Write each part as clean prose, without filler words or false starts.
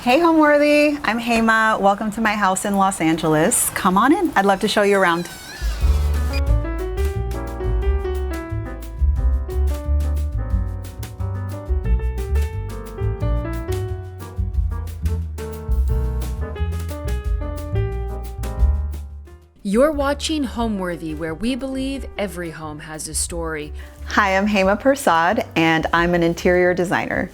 Hey Homeworthy, I'm Hema. Welcome to my house in Los Angeles. Come on in, I'd love to show you around. You're watching Homeworthy, where we believe every home has a story. Hi, I'm Hema Persad and I'm an interior designer.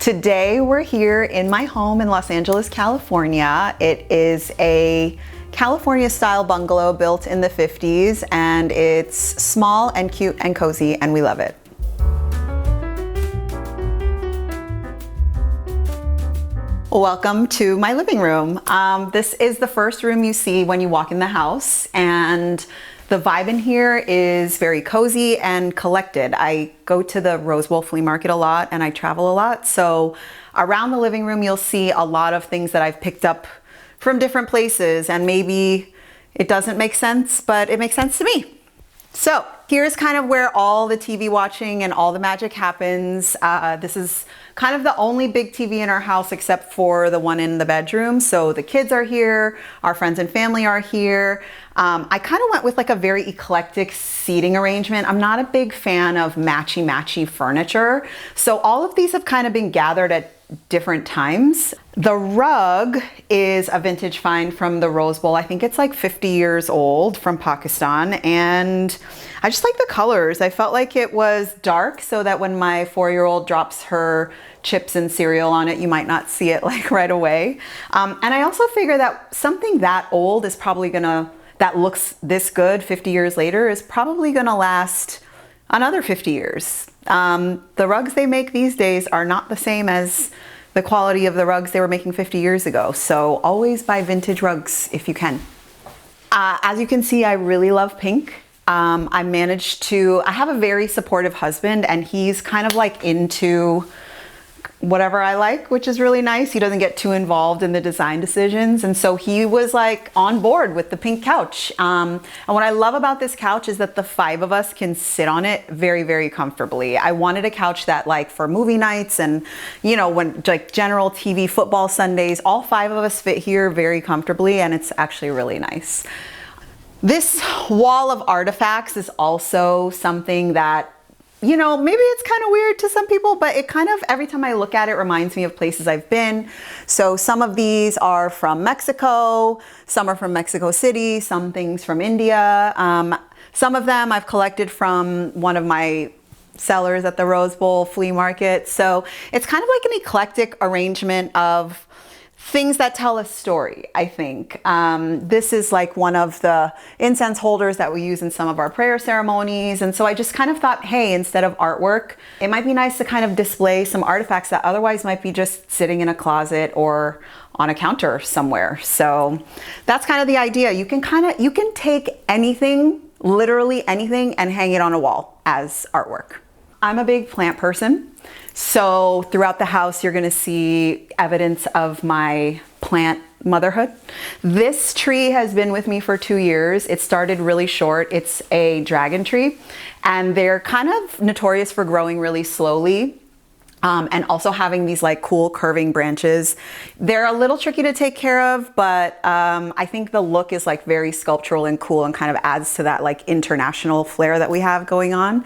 Today we're here in my home in Los Angeles, California. It is a California style bungalow built in the 50s and it's small and cute and cozy and we love it. Welcome to my living room. This is the first room you see when you walk in the house, and the vibe in here is very cozy and collected. I go to the Rose Bowl flea market a lot and I travel a lot. So around the living room, you'll see a lot of things that I've picked up from different places, and maybe it doesn't make sense, but it makes sense to me. So here's kind of where all the TV watching and all the magic happens. This is kind of the only big TV in our house except for the one in the bedroom. So the kids are here, our friends and family are here. I kind of went with like a very eclectic seating arrangement. I'm not a big fan of matchy furniture. So all of these have kind of been gathered at different times. The rug is a vintage find from the Rose Bowl. I think it's like 50 years old, from Pakistan. And I just like the colors. I felt like it was dark so that when my 4-year-old drops her chips and cereal on it, you might not see it like right away. And I also figure that something that old is probably that looks this good 50 years later is probably gonna last another 50 years. The rugs they make these days are not the same as the quality of the rugs they were making 50 years ago. So always buy vintage rugs if you can. As you can see, I really love pink. I have a very supportive husband and he's kind of like into whatever I like, which is really nice. He doesn't get too involved in the design decisions. And so he was like on board with the pink couch. And what I love about this couch is that the 5 of us can sit on it very, very comfortably. I wanted a couch that, like, for movie nights and, you know, when like general TV football Sundays, all 5 of us fit here very comfortably, and it's actually really nice. This wall of artifacts is also something that, you know, maybe it's kind of weird to some people, but it kind of, every time I look at it, reminds me of places I've been. So some of these are from Mexico, some are from Mexico City, some things from India. Some of them I've collected from one of my sellers at the Rose Bowl flea market. So it's kind of like an eclectic arrangement of things that tell a story, I think. This is like one of the incense holders that we use in some of our prayer ceremonies. And so I just kind of thought, hey, instead of artwork, it might be nice to kind of display some artifacts that otherwise might be just sitting in a closet or on a counter somewhere. So that's kind of the idea. You can take anything, literally anything, and hang it on a wall as artwork. I'm a big plant person. So throughout the house, you're gonna see evidence of my plant motherhood. This tree has been with me for 2 years. It started really short. It's a dragon tree, and they're kind of notorious for growing really slowly. And also having these like cool curving branches. They're a little tricky to take care of, but I think the look is like very sculptural and cool and kind of adds to that like international flair that we have going on.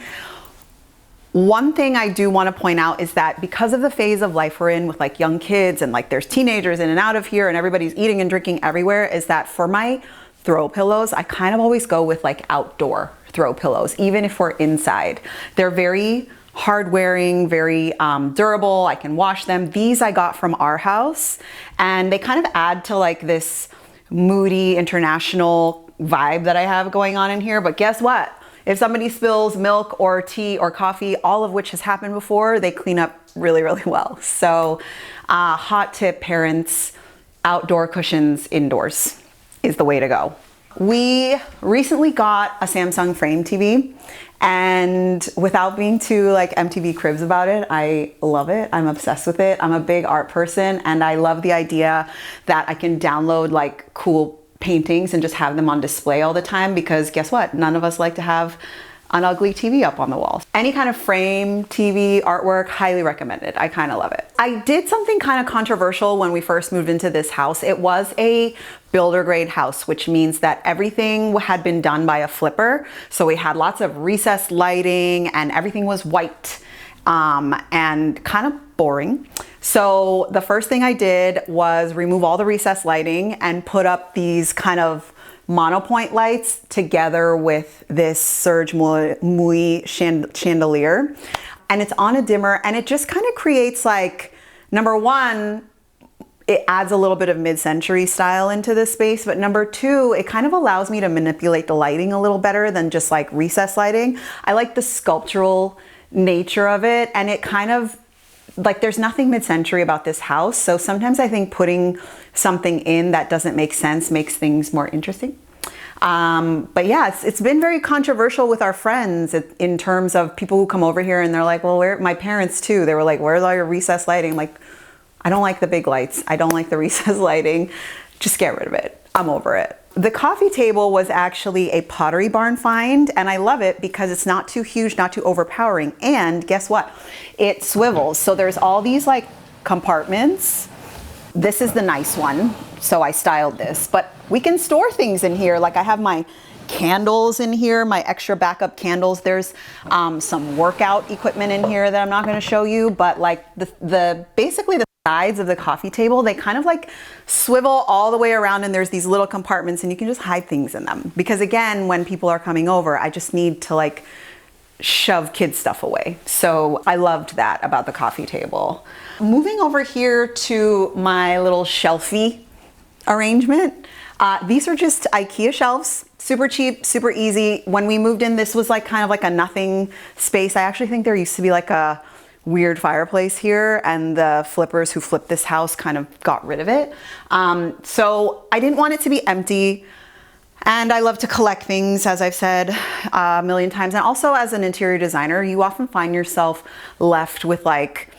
One thing I do want to point out is that because of the phase of life we're in with like young kids and like there's teenagers in and out of here and everybody's eating and drinking everywhere, is that for my throw pillows, I kind of always go with like outdoor throw pillows, even if we're inside. They're very hard wearing, very durable. I can wash them. These I got from our house, and they kind of add to like this moody international vibe that I have going on in here. But guess what? If somebody spills milk or tea or coffee, all of which has happened before, they clean up really, really well. So hot tip, parents, outdoor cushions indoors is the way to go. We recently got a Samsung Frame TV, and without being too like MTV Cribs about it, I love it. I'm obsessed with it. I'm a big art person, and I love the idea that I can download like cool paintings and just have them on display all the time, because guess what? None of us like to have an ugly TV up on the wall. Any kind of frame, TV, artwork, highly recommended. I kind of love it. I did something kind of controversial when we first moved into this house. It was a builder grade house, which means that everything had been done by a flipper. So we had lots of recessed lighting and everything was white and kind of boring. So the first thing I did was remove all the recessed lighting and put up these kind of monopoint lights together with this Serge Moody chandelier. And it's on a dimmer and it just kind of creates like, number one, it adds a little bit of mid-century style into this space, but number two, it kind of allows me to manipulate the lighting a little better than just like recessed lighting. I like the sculptural nature of it, and it kind of, like, there's nothing mid-century about this house, so sometimes I think putting something in that doesn't make sense makes things more interesting. But yeah, it's been very controversial with our friends in terms of people who come over here and they're like, well, my parents too, they were like, where's all your recessed lighting? Like, I don't like the big lights. I don't like the recessed lighting. Just get rid of it. I'm over it. The coffee table was actually a Pottery Barn find, and I love it because it's not too huge, not too overpowering. And guess what? It swivels. So there's all these like compartments. This is the nice one, so I styled this. But we can store things in here. Like I have my candles in here, my extra backup candles. There's some workout equipment in here that I'm not going to show you, but like basically the sides of the coffee table, they kind of like swivel all the way around, and there's these little compartments and you can just hide things in them. Because again, when people are coming over, I just need to like shove kids stuff away. So I loved that about the coffee table. Moving over here to my little shelfie arrangement. These are just IKEA shelves, super cheap, super easy. When we moved in, this was like kind of like a nothing space. I actually think there used to be like a weird fireplace here, and the flippers who flipped this house kind of got rid of it. So I didn't want it to be empty. And I love to collect things, as I've said a million times. And also as an interior designer, you often find yourself left with like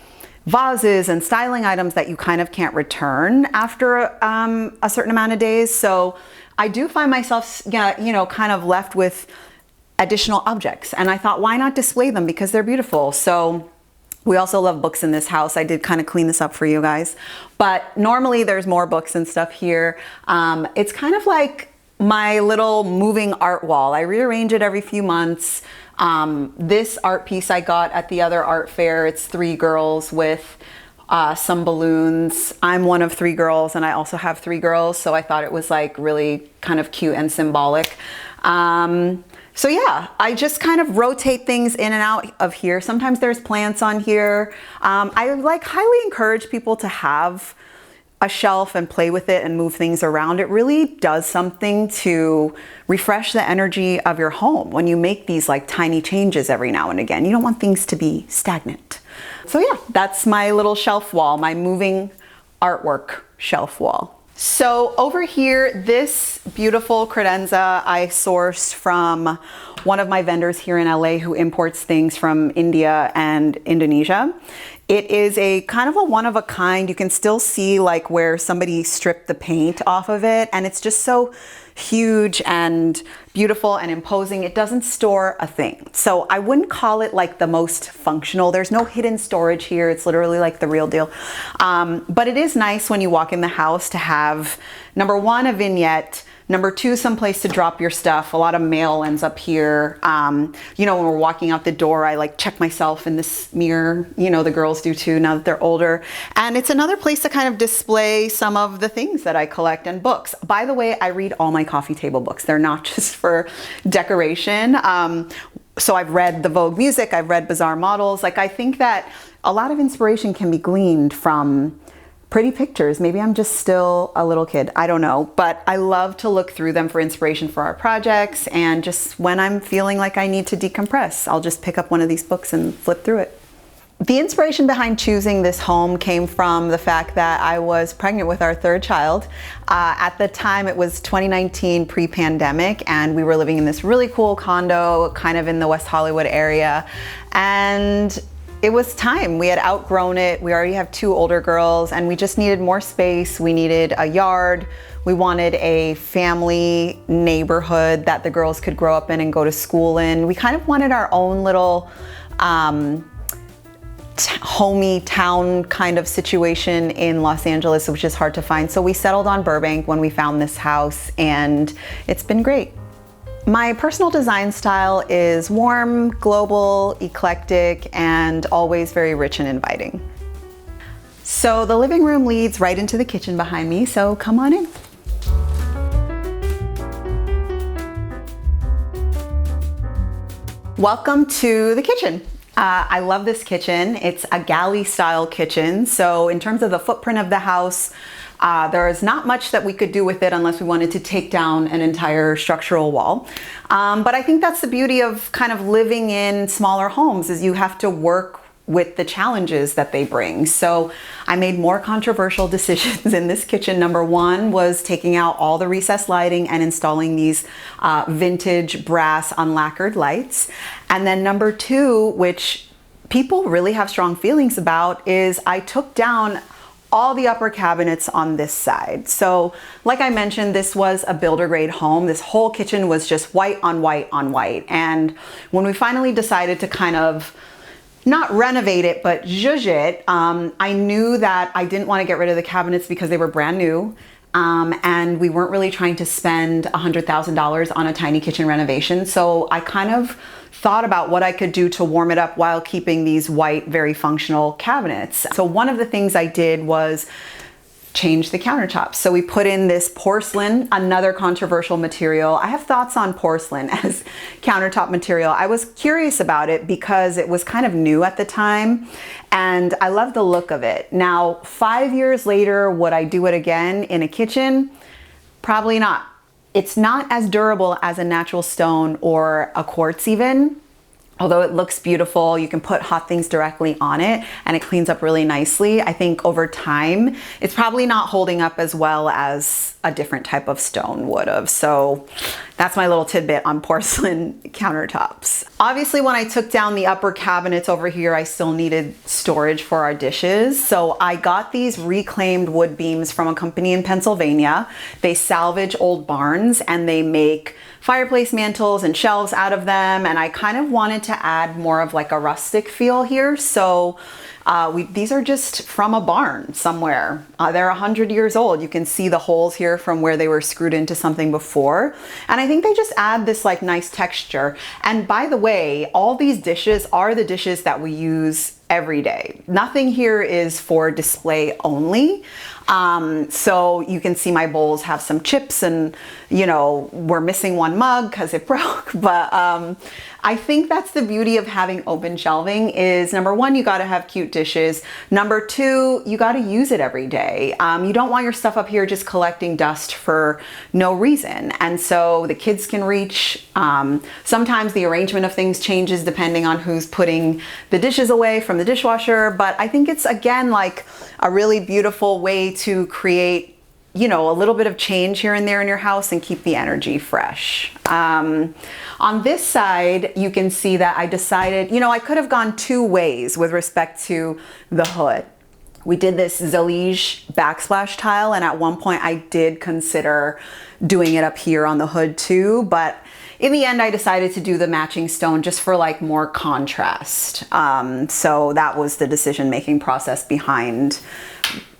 vases and styling items that you kind of can't return after a certain amount of days. So I do find myself, kind of left with additional objects. And I thought, why not display them? Because they're beautiful. So we also love books in this house. I did kind of clean this up for you guys. But normally there's more books and stuff here. It's kind of like my little moving art wall. I rearrange it every few months. This art piece I got at the other art fair. It's 3 girls with some balloons. I'm one of 3 girls, and I also have 3 girls, so I thought it was like really kind of cute and symbolic. So yeah, I just kind of rotate things in and out of here. Sometimes there's plants on here. I like highly encourage people to have a shelf and play with it and move things around. It really does something to refresh the energy of your home when you make these like tiny changes every now and again. You don't want things to be stagnant. So yeah, that's my little shelf wall, my moving artwork shelf wall. So over here, this beautiful credenza I sourced from one of my vendors here in LA who imports things from India and Indonesia. It is a kind of a one of a kind. You can still see like where somebody stripped the paint off of it, and it's just so huge and beautiful and imposing. It doesn't store a thing. So I wouldn't call it like the most functional. There's no hidden storage here. It's literally like the real deal. But it is nice when you walk in the house to have, number one, a vignette, number two, someplace to drop your stuff. A lot of mail ends up here. When we're walking out the door, I like check myself in this mirror. The girls do too now that they're older. And it's another place to kind of display some of the things that I collect and books. By the way, I read all my coffee table books. They're not just for decoration. So I've read the Vogue music, I've read Bazaar Models. Like I think that a lot of inspiration can be gleaned from pretty pictures. Maybe I'm just still a little kid. I don't know, but I love to look through them for inspiration for our projects. And just when I'm feeling like I need to decompress, I'll just pick up one of these books and flip through it. The inspiration behind choosing this home came from the fact that I was pregnant with our 3rd child. At the time, it was 2019 pre-pandemic, and we were living in this really cool condo kind of in the West Hollywood area. And it was time. We had outgrown it. We already have 2 older girls and we just needed more space. We needed a yard. We wanted a family neighborhood that the girls could grow up in and go to school in. We kind of wanted our own little homey town kind of situation in Los Angeles, which is hard to find. So we settled on Burbank when we found this house, and it's been great. My personal design style is warm, global, eclectic, and always very rich and inviting. So the living room leads right into the kitchen behind me, so come on in. Welcome to the kitchen. I love this kitchen. It's a galley style kitchen. So in terms of the footprint of the house, there is not much that we could do with it unless we wanted to take down an entire structural wall. But I think that's the beauty of kind of living in smaller homes, is you have to work with the challenges that they bring. So I made more controversial decisions in this kitchen. Number 1 was taking out all the recessed lighting and installing these vintage brass unlacquered lights. And then number 2, which people really have strong feelings about, is I took down all the upper cabinets on this side. So like I mentioned, this was a builder grade home. This whole kitchen was just white on white on white. And when we finally decided to kind of not renovate it, but zhuzh it, I knew that I didn't want to get rid of the cabinets because they were brand new. And we weren't really trying to spend $100,000 on a tiny kitchen renovation. So I kind of thought about what I could do to warm it up while keeping these white, very functional cabinets. So one of the things I did was change the countertops. So we put in this porcelain, another controversial material. I have thoughts on porcelain as countertop material. I was curious about it because it was kind of new at the time and I love the look of it. Now, 5 years later, would I do it again in a kitchen? Probably not. It's not as durable as a natural stone or a quartz even. Although it looks beautiful, you can put hot things directly on it and it cleans up really nicely. I think over time, it's probably not holding up as well as a different type of stone would have. So that's my little tidbit on porcelain countertops. Obviously, when I took down the upper cabinets over here, I still needed storage for our dishes. So I got these reclaimed wood beams from a company in Pennsylvania. They salvage old barns and they make fireplace mantles and shelves out of them, and I kind of wanted to add more of like a rustic feel here. So these are just from a barn somewhere. They're 100 years old. You can see the holes here from where they were screwed into something before. And I think they just add this like nice texture. And by the way, all these dishes are the dishes that we use every day. Nothing here is for display only. So you can see my bowls have some chips and, you know, we're missing one mug because it broke. But I think that's the beauty of having open shelving is, number 1, you got to have cute dishes. Number 2, you got to use it every day. You don't want your stuff up here just collecting dust for no reason. And so the kids can reach. Sometimes the arrangement of things changes depending on who's putting the dishes away from the dishwasher. But I think it's, again, like a really beautiful way to create, you know, a little bit of change here and there in your house and keep the energy fresh. On this side, you can see that I decided, you know, I could have gone 2 ways with respect to the hood. We did this Zalige backsplash tile, and at one point I did consider doing it up here on the hood too, but in the end I decided to do the matching stone just for like more contrast. So that was the decision-making process behind,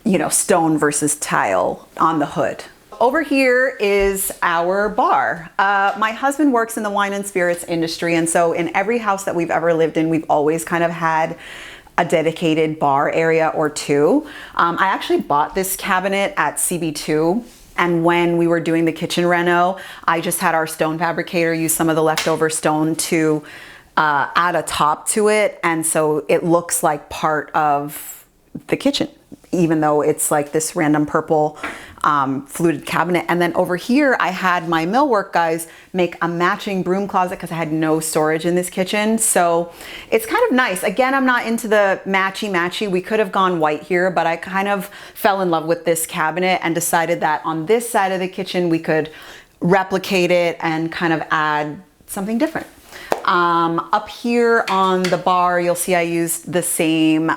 you know, stone versus tile on the hood. Over here is our bar. My husband works in the wine and spirits industry, and so in every house that we've ever lived in, we've always kind of had a dedicated bar area or 2. I actually bought this cabinet at CB2, and when we were doing the kitchen reno, I just had our stone fabricator use some of the leftover stone to add a top to it, and so it looks like part of the kitchen, even though it's like this random purple fluted cabinet. And then over here, I had my millwork guys make a matching broom closet because I had no storage in this kitchen. So it's kind of nice. Again, I'm not into the matchy. We could have gone white here, but I kind of fell in love with this cabinet and decided that on this side of the kitchen, we could replicate it and kind of add something different. Up here on the bar, you'll see I used the same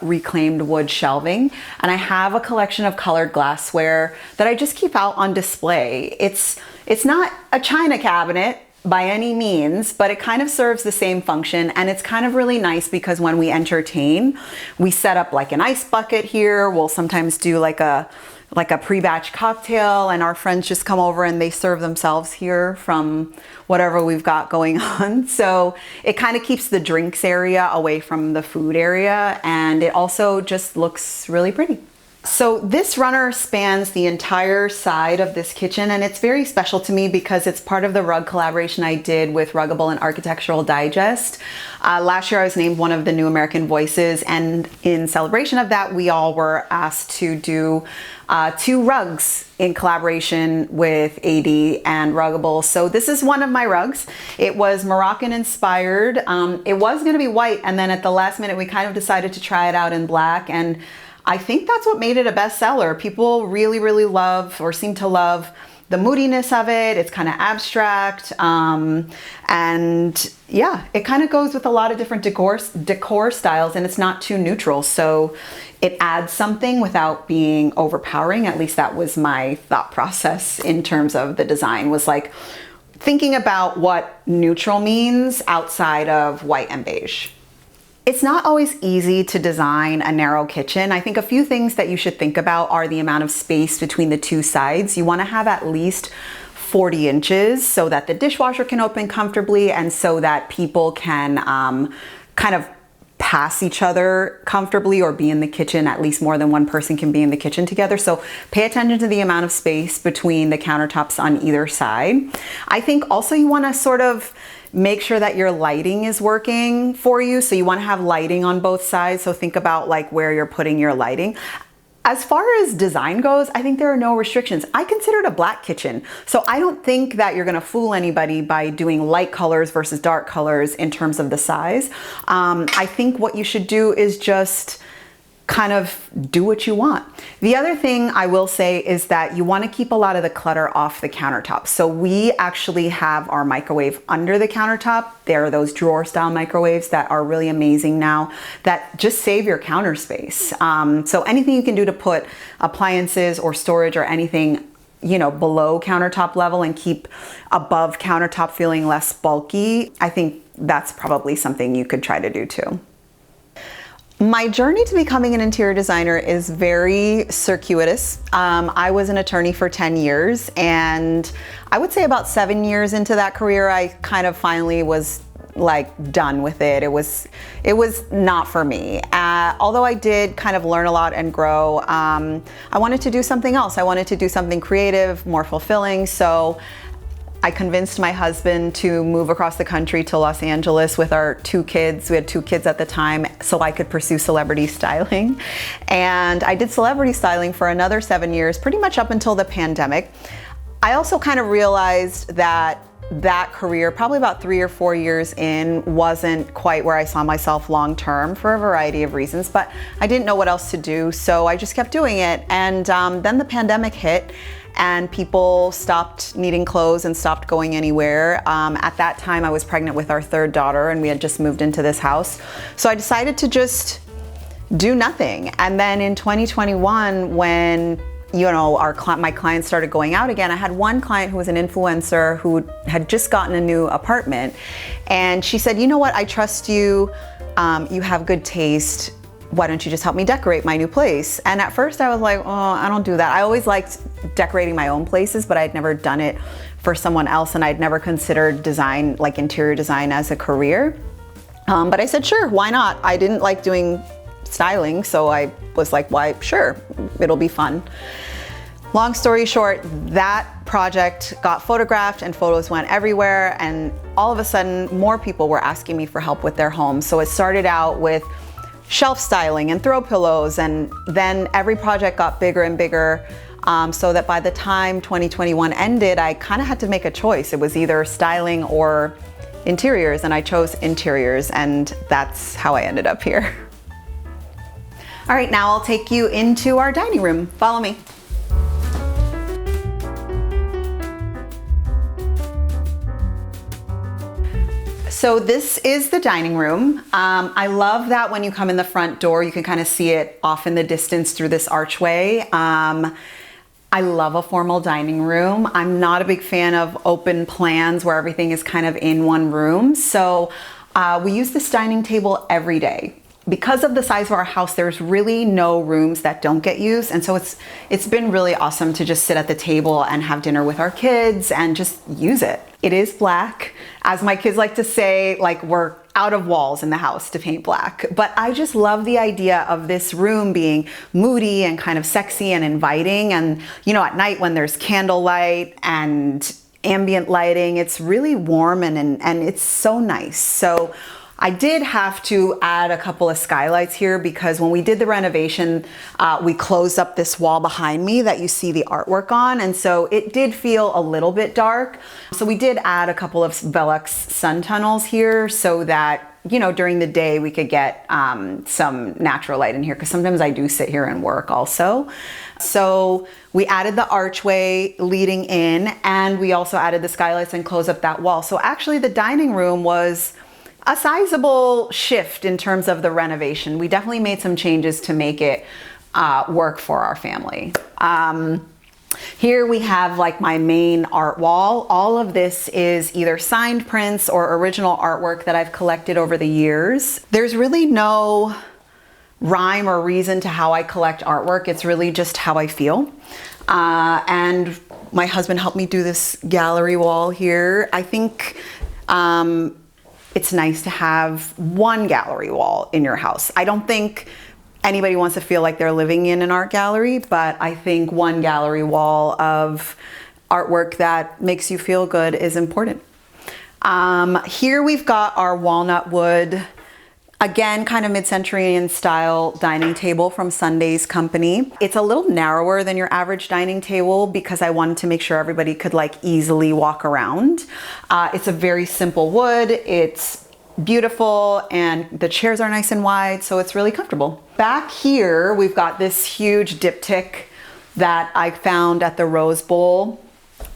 reclaimed wood shelving, and I have a collection of colored glassware that I just keep out on display. It's not a china cabinet by any means, but it kind of serves the same function, and it's kind of really nice because when we entertain, we set up like an ice bucket here. We'll sometimes do like a pre-batch cocktail, and our friends just come over and they serve themselves here from whatever we've got going on. So it kind of keeps the drinks area away from the food area, and it also just looks really pretty. So this runner spans the entire side of this kitchen, and it's very special to me because it's part of the rug collaboration I did with Ruggable and Architectural Digest. Last year I was named one of the New American Voices, and in celebration of that, we all were asked to do 2 rugs in collaboration with AD and Ruggable. So this is one of my rugs. It was Moroccan inspired. It was gonna be white, and then at the last minute, we kind of decided to try it out in black, and I think that's what made it a bestseller. People really, really love, or seem to love, the moodiness of it. It's kind of abstract. And yeah, it kind of goes with a lot of different decor styles, and it's not too neutral. So it adds something without being overpowering. At least that was my thought process in terms of the design, was like thinking about what neutral means outside of white and beige. It's not always easy to design a narrow kitchen. I think a few things that you should think about are the amount of space between the 2 sides. You want to have at least 40 inches so that the dishwasher can open comfortably, and so that people can kind of pass each other comfortably or be in the kitchen. At least more than one person can be in the kitchen together. So pay attention to the amount of space between the countertops on either side. I think also you want to sort of make sure that your lighting is working for you. So you want to have lighting on both sides. So think about like where you're putting your lighting. As far as design goes, I think there are no restrictions. I consider it a black kitchen. So I don't think that you're gonna fool anybody by doing light colors versus dark colors in terms of the size. I think what you should do is just kind of do what you want. The other thing I will say is that you want to keep a lot of the clutter off the countertop. So we actually have our microwave under the countertop. There are those drawer style microwaves that are really amazing now that just save your counter space. So anything you can do to put appliances or storage or anything, you know, below countertop level and keep above countertop feeling less bulky, I think that's probably something you could try to do too. My journey to becoming an interior designer is very circuitous. I was an attorney for 10 years, and I would say about 7 years into that career, I kind of finally was like done with it. It was not for me. Although I did kind of learn a lot and grow, I wanted to do something else. I wanted to do something creative, more fulfilling. So I convinced my husband to move across the country to Los Angeles with our 2 kids. We had 2 kids at the time, so I could pursue celebrity styling. And I did celebrity styling for another 7 years, pretty much up until the pandemic. I also kind of realized that that career, probably about 3 or 4 years in, wasn't quite where I saw myself long term for a variety of reasons, but I didn't know what else to do, so I just kept doing it. And then the pandemic hit, and people stopped needing clothes and stopped going anywhere. At that time, I was pregnant with our 3rd daughter, and we had just moved into this house. So I decided to just do nothing. And then in 2021, when my clients started going out again, I had one client who was an influencer who had just gotten a new apartment, and she said, "You know what? I trust you. You have good taste. Why don't you just help me decorate my new place?" And at first I was like, "Oh, I don't do that." I always liked decorating my own places, but I'd never done it for someone else, and I'd never considered design, like interior design, as a career. But I said, sure, why not? I didn't like doing styling, so I was like, why, sure, it'll be fun. Long story short, that project got photographed and photos went everywhere, and all of a sudden more people were asking me for help with their homes. So it started out with shelf styling and throw pillows, and then every project got bigger and bigger, so that by the time 2021 ended, I kind of had to make a choice. It was either styling or interiors, and I chose interiors, and that's how I ended up here. All right, now I'll take you into our dining room. Follow me. So this is the dining room. I love that when you come in the front door, you can kind of see it off in the distance through this archway. I love a formal dining room. I'm not a big fan of open plans where everything is kind of in one room. So we use this dining table every day. Because of the size of our house, there's really no rooms that don't get used. And so it's been really awesome to just sit at the table and have dinner with our kids and just use it. It is black. As my kids like to say, like, we're out of walls in the house to paint black. But I just love the idea of this room being moody and kind of sexy and inviting. And, you know, at night when there's candlelight and ambient lighting, it's really warm and it's so nice. So I did have to add a couple of skylights here because when we did the renovation, we closed up this wall behind me that you see the artwork on. And so it did feel a little bit dark. So we did add a couple of Velux sun tunnels here so that, you know, during the day we could get some natural light in here, because sometimes I do sit here and work also. So we added the archway leading in, and we also added the skylights and closed up that wall. So actually the dining room was a sizable shift in terms of the renovation. We definitely made some changes to make it work for our family. Here we have like my main art wall. All of this is either signed prints or original artwork that I've collected over the years. There's really no rhyme or reason to how I collect artwork. It's really just how I feel. And my husband helped me do this gallery wall here. I think it's nice to have one gallery wall in your house. I don't think anybody wants to feel like they're living in an art gallery, but I think one gallery wall of artwork that makes you feel good is important. Here we've got our walnut wood, again, kind of mid-century style dining table from Sunday's Company. It's a little narrower than your average dining table because I wanted to make sure everybody could like easily walk around. It's a very simple wood. It's beautiful and the chairs are nice and wide, so it's really comfortable. Back here, we've got this huge diptych that I found at the Rose Bowl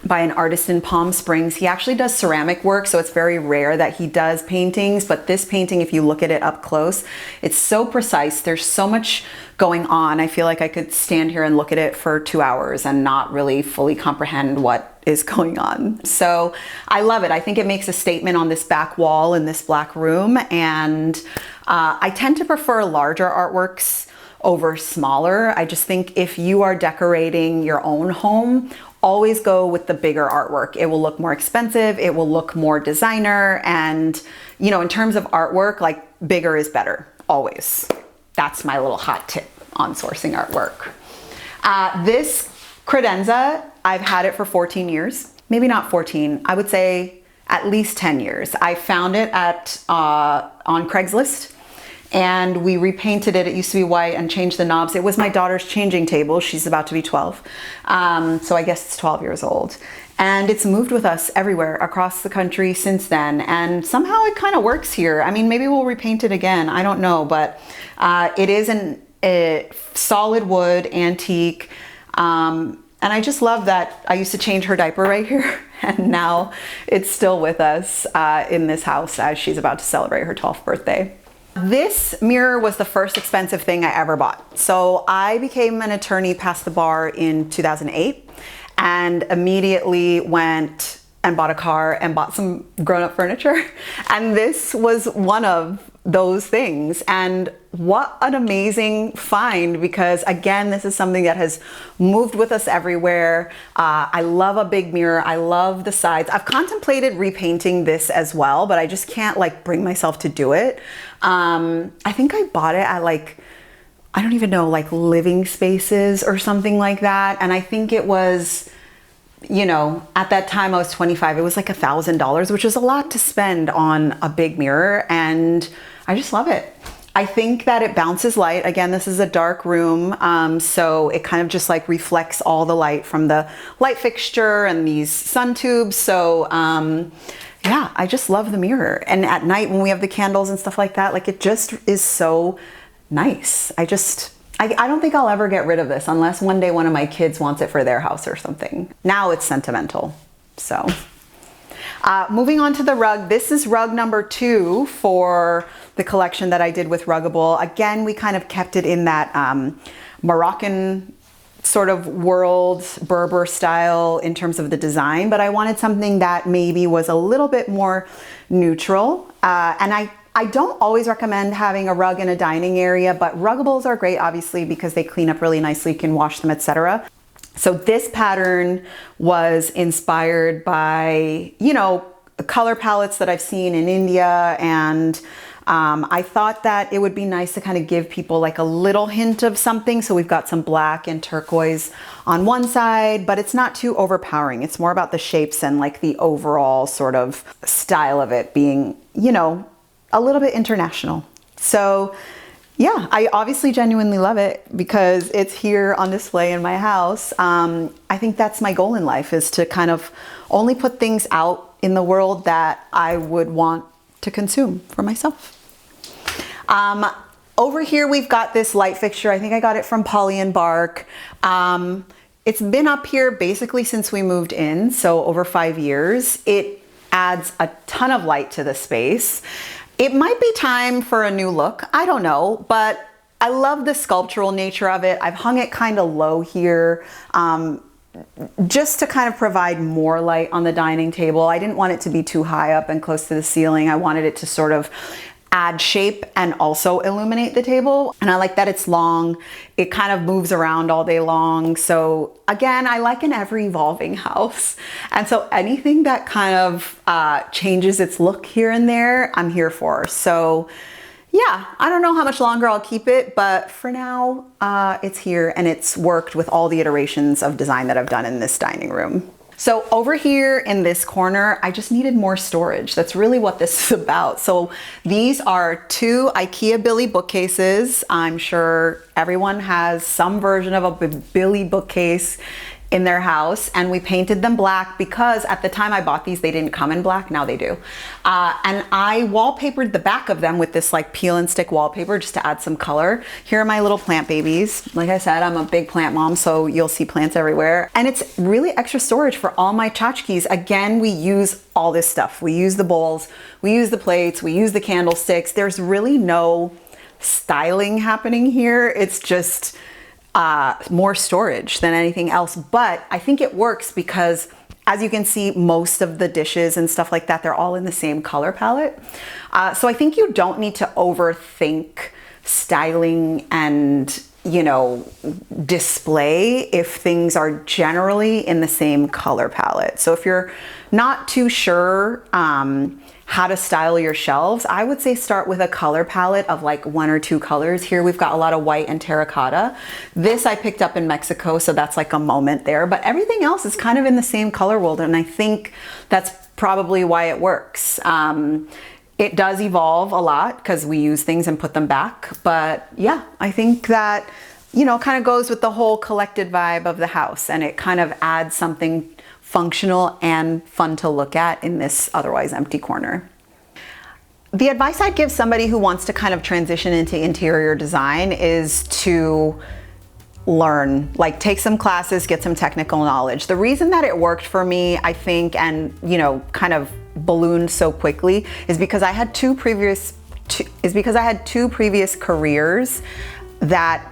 by an artist in Palm Springs. He actually does ceramic work, so it's very rare that he does paintings, but this painting, if you look at it up close, it's so precise. There's so much going on. I feel like I could stand here and look at it for 2 hours and not really fully comprehend what is going on. So I love it. I think it makes a statement on this back wall in this black room, and I tend to prefer larger artworks over smaller. I just think if you are decorating your own home, always go with the bigger artwork. It will look more expensive, it will look more designer, and you know, in terms of artwork, like bigger is better, always. That's my little hot tip on sourcing artwork. This credenza, I've had it for 14 years. Maybe not 14, I would say at least 10 years. I found it on Craigslist, and we repainted it. It used to be white and changed the knobs. It was my daughter's changing table. She's about to be 12. So I guess it's 12 years old. And it's moved with us everywhere across the country since then. And somehow it kind of works here. I mean, maybe we'll repaint it again. I don't know, but it is a solid wood, antique. And I just love that I used to change her diaper right here. And now it's still with us in this house as she's about to celebrate her 12th birthday. This mirror was the first expensive thing I ever bought. So I became an attorney past the bar in 2008 and immediately went and bought a car and bought some grown-up furniture. And this was one of those things. And what an amazing find, because again, this is something that has moved with us everywhere. I love a big mirror. I love the sides. I've contemplated repainting this as well, but I just can't like bring myself to do it. I think I bought it at like, I don't even know, like Living Spaces or something like that. And I think it was, you know, at that time I was 25, it was like $1,000, which is a lot to spend on a big mirror. And I just love it. I think that it bounces light. Again, this is a dark room, so it kind of just like reflects all the light from the light fixture and these sun tubes. So yeah, I just love the mirror. And at night when we have the candles and stuff like that, like it just is so nice. I don't think I'll ever get rid of this unless one day one of my kids wants it for their house or something. Now it's sentimental, so. Moving on to the rug, this is rug number 2 for the collection that I did with Ruggable. Again, we kind of kept it in that Moroccan sort of world, Berber style in terms of the design, but I wanted something that maybe was a little bit more neutral. And I don't always recommend having a rug in a dining area, but Ruggables are great, obviously, because they clean up really nicely, you can wash them, etc. So this pattern was inspired by, you know, the color palettes that I've seen in India, and I thought that it would be nice to kind of give people like a little hint of something. So we've got some black and turquoise on one side, but it's not too overpowering. It's more about the shapes and like the overall sort of style of it being, you know, a little bit international. So yeah, I obviously genuinely love it because it's here on display in my house. I think that's my goal in life, is to kind of only put things out in the world that I would want to consume for myself. Over here we've got this light fixture. I think I got it from Polly and Bark. It's been up here basically since we moved in, so over 5 years. It adds a ton of light to the space. It might be time for a new look, I don't know, but I love the sculptural nature of it. I've hung it kind of low here, just to kind of provide more light on the dining table. I didn't want it to be too high up and close to the ceiling. I wanted it to sort of add shape and also illuminate the table. And I like that it's long. It kind of moves around all day long. So again, I like an ever evolving house. And so anything that kind of changes its look here and there, I'm here for. So yeah, I don't know how much longer I'll keep it, but for now, it's here and it's worked with all the iterations of design that I've done in this dining room. So over here in this corner, I just needed more storage. That's really what this is about. So these are 2 IKEA Billy bookcases. I'm sure everyone has some version of a Billy bookcase in their house, and we painted them black because at the time I bought these, they didn't come in black. Now they do. And I wallpapered the back of them with this like peel and stick wallpaper just to add some color. Here are my little plant babies. Like I said, I'm a big plant mom, so you'll see plants everywhere. And it's really extra storage for all my tchotchkes. Again, we use all this stuff. We use the bowls, we use the plates, we use the candlesticks. There's really no styling happening here. It's just more storage than anything else. But I think it works because, as you can see, most of the dishes and stuff like that, they're all in the same color palette. So I think you don't need to overthink styling and, you know, display if things are generally in the same color palette. So if you're not too sure how to style your shelves, I would say start with a color palette of like 1 or 2 colors. Here we've got a lot of white and terracotta. This I picked up in Mexico, so that's like a moment there, but everything else is kind of in the same color world, and I think that's probably why it works. It does evolve a lot because we use things and put them back, but yeah, I think that, you know, kind of goes with the whole collected vibe of the house, and it kind of adds something functional and fun to look at in this otherwise empty corner. The advice I'd give somebody who wants to kind of transition into interior design is to learn, like take some classes, get some technical knowledge. The reason that it worked for me, I think, and, you know, kind of ballooned so quickly is because I had two previous careers that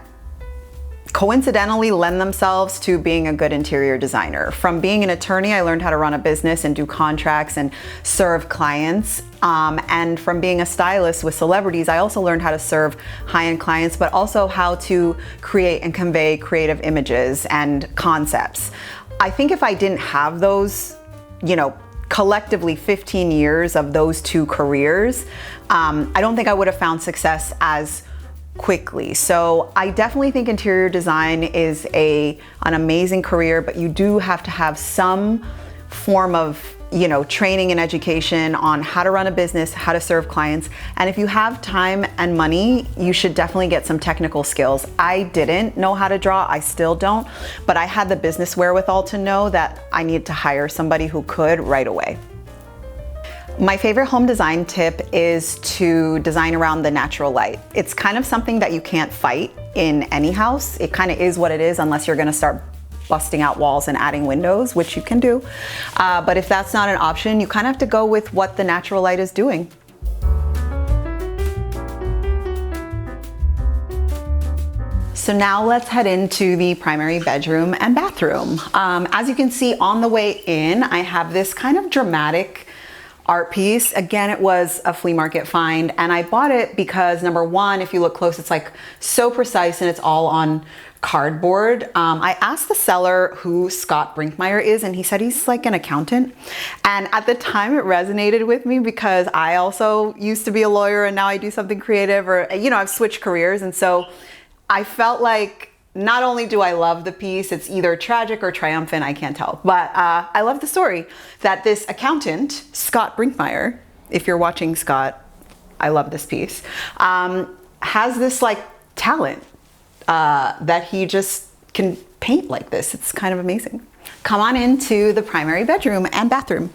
coincidentally lend themselves to being a good interior designer. From being an attorney, I learned how to run a business and do contracts and serve clients. And from being a stylist with celebrities, I also learned how to serve high-end clients, but also how to create and convey creative images and concepts. I think if I didn't have those, you know, collectively 15 years of those 2 careers, I don't think I would have found success as quickly. So I definitely think interior design is an amazing career, but you do have to have some form of, you know, training and education on how to run a business, how to serve clients. And if you have time and money, you should definitely get some technical skills. I didn't know how to draw, I still don't, but I had the business wherewithal to know that I needed to hire somebody who could right away. My favorite home design tip is to design around the natural light. It's kind of something that you can't fight in any house. It kind of is what it is unless you're gonna start busting out walls and adding windows, which you can do. But if that's not an option, you kind of have to go with what the natural light is doing. So now let's head into the primary bedroom and bathroom. As you can see on the way in, I have this kind of dramatic art piece. Again, it was a flea market find, and I bought it because number one, if you look close, it's like so precise and it's all on cardboard. I asked the seller who Scott Brinkmeyer is, and he said he's like an accountant. And at the time it resonated with me because I also used to be a lawyer and now I do something creative, or, you know, I've switched careers. And so I felt like not only do I love the piece, it's either tragic or triumphant, I can't tell. But I love the story that this accountant, Scott Brinkmeyer, if you're watching Scott, I love this piece, has this like talent that he just can paint like this. It's kind of amazing. Come on into the primary bedroom and bathroom.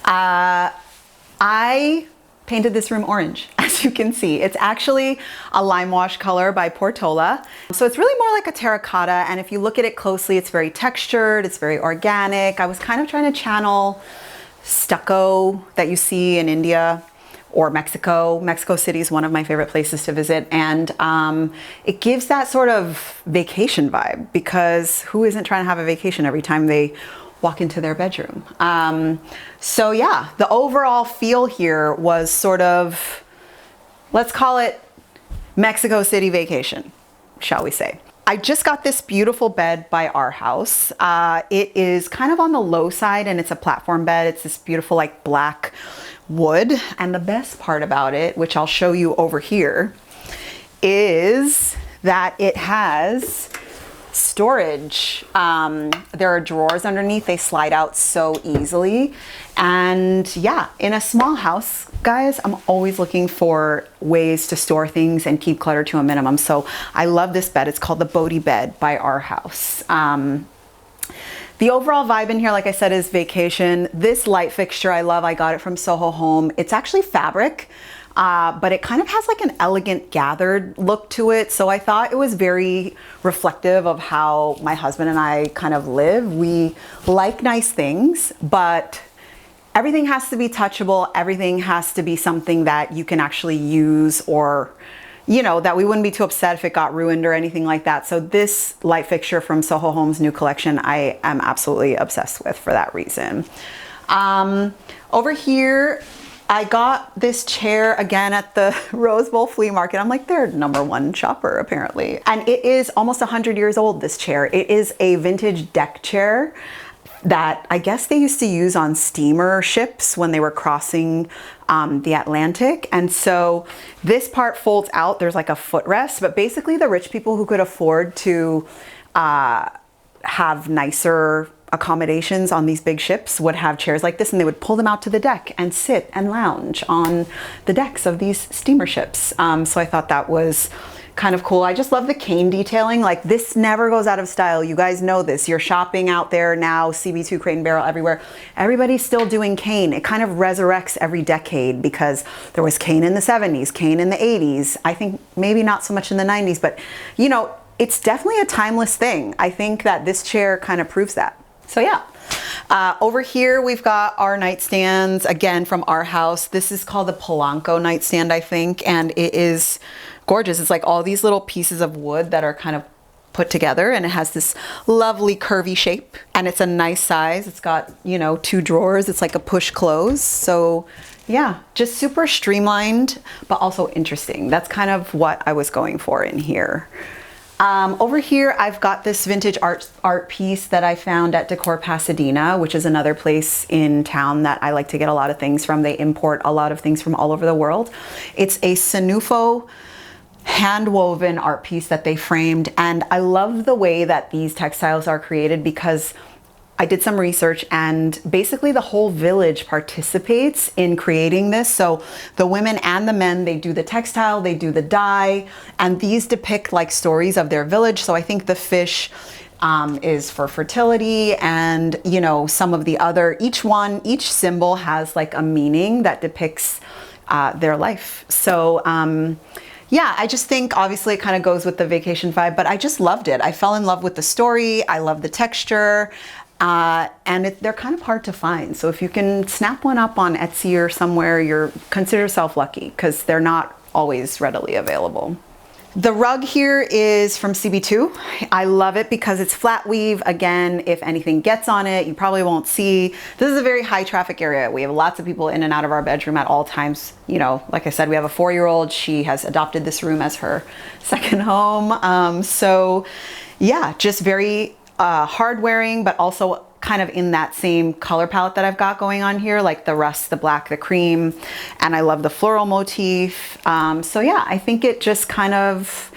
I painted this room orange, as you can see. It's actually a lime wash color by Portola. So it's really more like a terracotta, and if you look at it closely, it's very textured, it's very organic. I was kind of trying to channel stucco that you see in India or Mexico. Mexico City is one of my favorite places to visit, and it gives that sort of vacation vibe, because who isn't trying to have a vacation every time they walk into their bedroom? So yeah, the overall feel here was sort of, let's call it Mexico City vacation, shall we say. I just got this beautiful bed by Our House. It is kind of on the low side and it's a platform bed. It's this beautiful like black wood. And the best part about it, which I'll show you over here, is that it has storage. There are drawers underneath. They slide out so easily. And yeah, in a small house, guys, I'm always looking for ways to store things and keep clutter to a minimum. So I love this bed. It's called the Moody bed by Our House. The overall vibe in here, like I said, is vacation. This light fixture I love. I got it from Soho Home. It's actually fabric, but it kind of has like an elegant gathered look to it. So I thought it was very reflective of how my husband and I kind of live. We like nice things, but everything has to be touchable. Everything has to be something that you can actually use, or, you know, that we wouldn't be too upset if it got ruined or anything like that. So this light fixture from Soho Home's new collection, I am absolutely obsessed with for that reason. Over here, I got this chair again at the Rose Bowl flea market. I'm like their #1 shopper apparently. And it is almost 100 years old, this chair. It is a vintage deck chair that I guess they used to use on steamer ships when they were crossing the Atlantic. And so this part folds out. There's like a footrest, but basically the rich people who could afford to have nicer accommodations on these big ships would have chairs like this, and they would pull them out to the deck and sit and lounge on the decks of these steamer ships. So I thought that was kind of cool. I just love the cane detailing. Like, this never goes out of style. You guys know this. You're shopping out there now, CB2, Crate and Barrel, everywhere. Everybody's still doing cane. It kind of resurrects every decade, because there was cane in the 70s, cane in the 80s. I think maybe not so much in the 90s, but you know, it's definitely a timeless thing. I think that this chair kind of proves that. So yeah. Over here, we've got our nightstands, again, from Our House. This is called the Polanco nightstand, I think, and it is gorgeous. It's like all these little pieces of wood that are kind of put together, and it has this lovely curvy shape, and it's a nice size. It's got, you know, 2 drawers. It's like a push close. So yeah, just super streamlined, but also interesting. That's kind of what I was going for in here. Over here, I've got this vintage art piece that I found at Decor Pasadena, which is another place in town that I like to get a lot of things from. They import a lot of things from all over the world. It's a Sanufo hand-woven art piece that they framed, and I love the way that these textiles are created, because I did some research, and basically the whole village participates in creating this. So the women and the men, they do the textile, they do the dye, and these depict like stories of their village. So I think the fish is for fertility, and you know, some of the other, each symbol has like a meaning that depicts their life. So Yeah, I just think obviously it kind of goes with the vacation vibe, but I just loved it. I fell in love with the story. I love the texture. And they're kind of hard to find. So if you can snap one up on Etsy or somewhere, consider yourself lucky because they're not always readily available. The rug here is from CB2. I love it because it's flat weave. Again, if anything gets on it, you probably won't see. This is a very high traffic area. We have lots of people in and out of our bedroom at all times. You know, like I said, we have a 4-year-old. She has adopted this room as her second home. So yeah, just very hard wearing, but also kind of in that same color palette that I've got going on here, like the rust, the black, the cream, and I love the floral motif. So yeah, I think it just kind of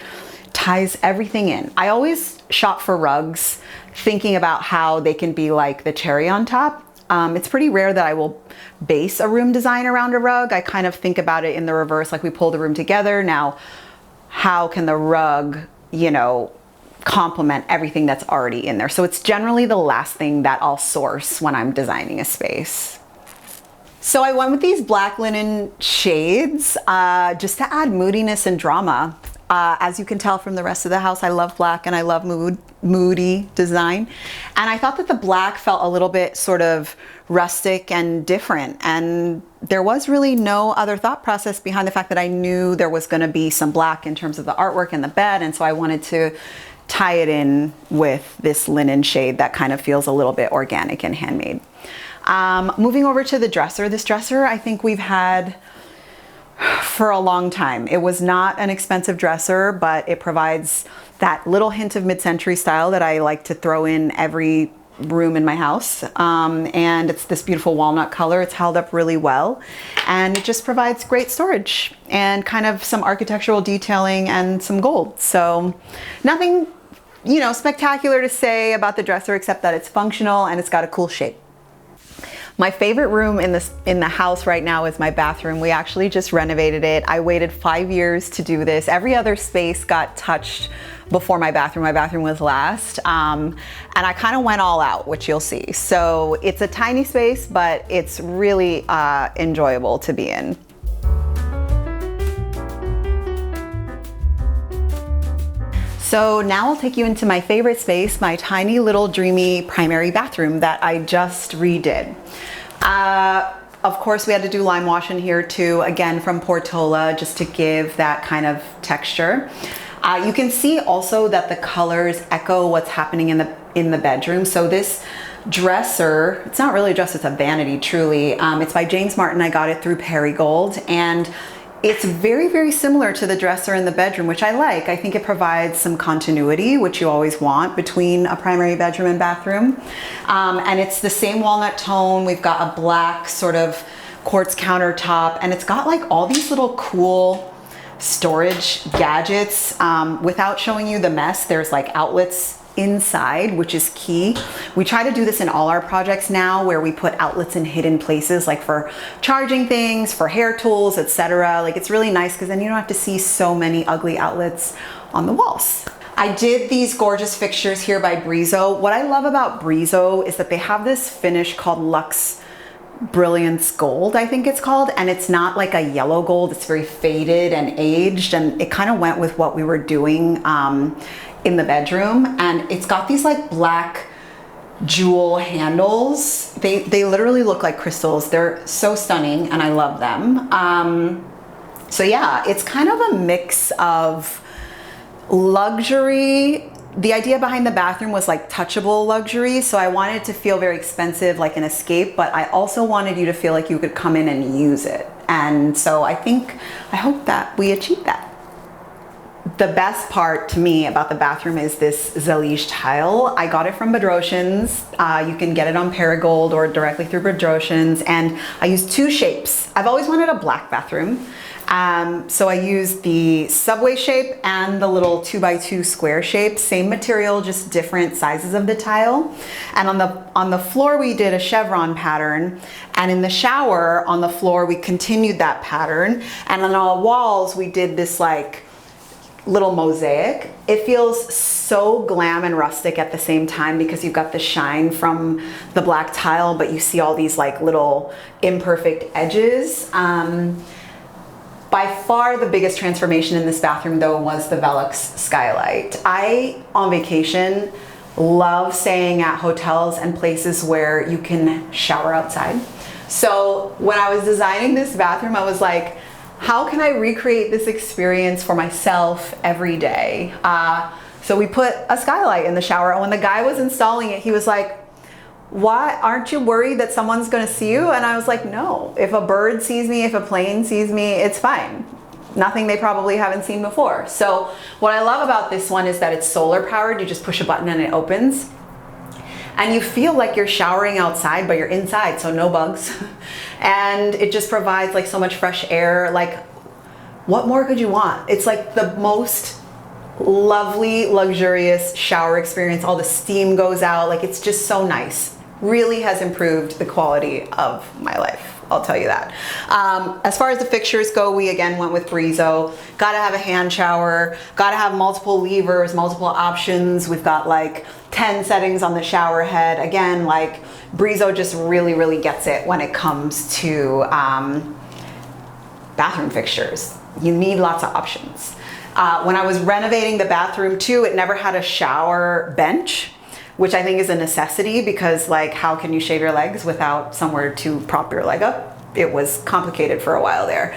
ties everything in. I always shop for rugs thinking about how they can be like the cherry on top. It's pretty rare that I will base a room design around a rug. I kind of think about it in the reverse, like we pull the room together. Now, how can the rug, you know, complement everything that's already in there? So it's generally the last thing that I'll source when I'm designing a space. So I went with these black linen shades just to add moodiness and drama. As you can tell from the rest of the house, I love black and I love moody design. And I thought that the black felt a little bit sort of rustic and different. And there was really no other thought process behind the fact that I knew there was going to be some black in terms of the artwork and the bed. And so I wanted to tie it in with this linen shade that kind of feels a little bit organic and handmade. Moving over to the dresser. This dresser I think we've had for a long time. It was not an expensive dresser, but it provides that little hint of mid-century style that I like to throw in every room in my house. And it's this beautiful walnut color. It's held up really well. And it just provides great storage and kind of some architectural detailing and some gold. So nothing, you know, spectacular to say about the dresser except that it's functional and it's got a cool shape. My favorite room in the house right now is my bathroom. We actually just renovated it. I waited 5 years to do this. Every other space got touched before my bathroom. My bathroom was last. And I kind of went all out, which you'll see. So it's a tiny space, but it's really enjoyable to be in. So now I'll take you into my favorite space, my tiny little Dreamy primary bathroom that I just redid. Of course, we had to do lime wash in here too, again from Portola, just to give that kind of texture. You can see also that the colors echo what's happening in the bedroom. So this dresser, it's not really a dresser, it's a vanity truly. It's by James Martin. I got it through Perigold, and it's very, very similar to the dresser in the bedroom, which I like. I think it provides some continuity, which you always want between a primary bedroom and bathroom. And it's the same walnut tone. We've got a black sort of quartz countertop, and it's got like all these little cool storage gadgets. Without showing you the mess, there's like outlets inside, which is key. We try to do this in all our projects now, where we put outlets in hidden places, like for charging things, for hair tools, etc. Like it's really nice because then you don't have to see so many ugly outlets on the walls. I did these gorgeous fixtures here by Brizo. What I love about Brizo is that they have this finish called Luxe Brilliance Gold, I think it's called, and it's not like a yellow gold. It's very faded and aged, and it kind of went with what we were doing in the bedroom. And it's got these like black jewel handles. They literally look like crystals. They're so stunning and I love them. So yeah, it's kind of a mix of luxury. The idea behind the bathroom was like touchable luxury. So I wanted it to feel very expensive, like an escape, but I also wanted you to feel like you could come in and use it. And so I hope that we achieved that. The best part to me about the bathroom is this Zalige tile. I got it from Bedrosians. You can get it on Perigold or directly through Bedrosians. And I used two shapes. I've always wanted a black bathroom. So I used the subway shape and the little 2x2 square shape, same material, just different sizes of the tile. And on the floor, we did a chevron pattern. And in the shower on the floor, we continued that pattern. And on our walls, we did this like little mosaic. It feels so glam and rustic at the same time because you've got the shine from the black tile, but you see all these like little imperfect edges. By far the biggest transformation in this bathroom though was the Velux skylight. I, on vacation, love staying at hotels and places where you can shower outside. So when I was designing this bathroom, I was like, how can I recreate this experience for myself every day? So we put a skylight in the shower, and when the guy was installing it, he was like, why aren't you worried that someone's gonna see you? And I was like, no, if a bird sees me, if a plane sees me, it's fine. Nothing they probably haven't seen before. So what I love about this one is that it's solar powered. You just push a button and it opens. And you feel like you're showering outside, but you're inside, so no bugs. And it just provides like so much fresh air. Like, what more could you want? It's like the most lovely, luxurious shower experience. All the steam goes out. Like, it's just so nice. Really has improved the quality of my life. I'll tell you that. As far as the fixtures go, we again went with Brizo. Gotta have a hand shower, gotta have multiple levers, multiple options. We've got like 10 settings on the shower head. Again, like Brizo just really gets it when it comes to bathroom fixtures. You need lots of options. When I was renovating the bathroom too, it never had a shower bench, which I think is a necessity because like, how can you shave your legs without somewhere to prop your leg up? It was complicated for a while there.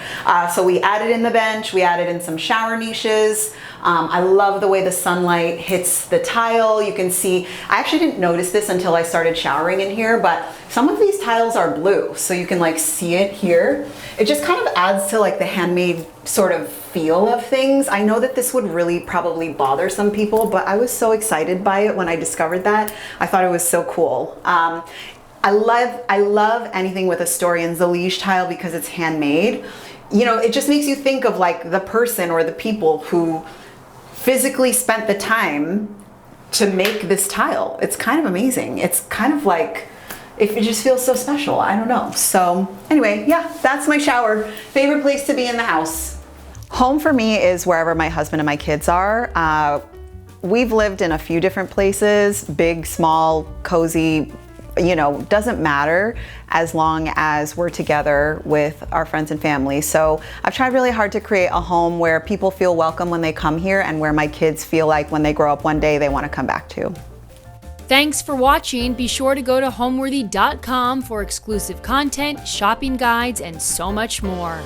So we added in the bench, we added in some shower niches. I love the way the sunlight hits the tile. You can see, I actually didn't notice this until I started showering in here, but some of these tiles are blue, so you can like see it here. It just kind of adds to like the handmade sort of feel of things. I know that this would really probably bother some people, but I was so excited by it when I discovered that. I thought it was so cool. I love anything with Astorian's, the liege tile, because it's handmade. You know, it just makes you think of like the person or the people who physically spent the time to make this tile. It's kind of amazing. It's kind of like, it just feels so special. I don't know. So anyway, yeah, that's my shower. Favorite place to be in the house. Home for me is wherever my husband and my kids are. We've lived in a few different places, big, small, cozy, you know, doesn't matter as long as we're together with our friends and family. So I've tried really hard to create a home where people feel welcome when they come here and where my kids feel like when they grow up one day, they want to come back to. Thanks for watching. Be sure to go to homeworthy.com for exclusive content, shopping guides, and so much more.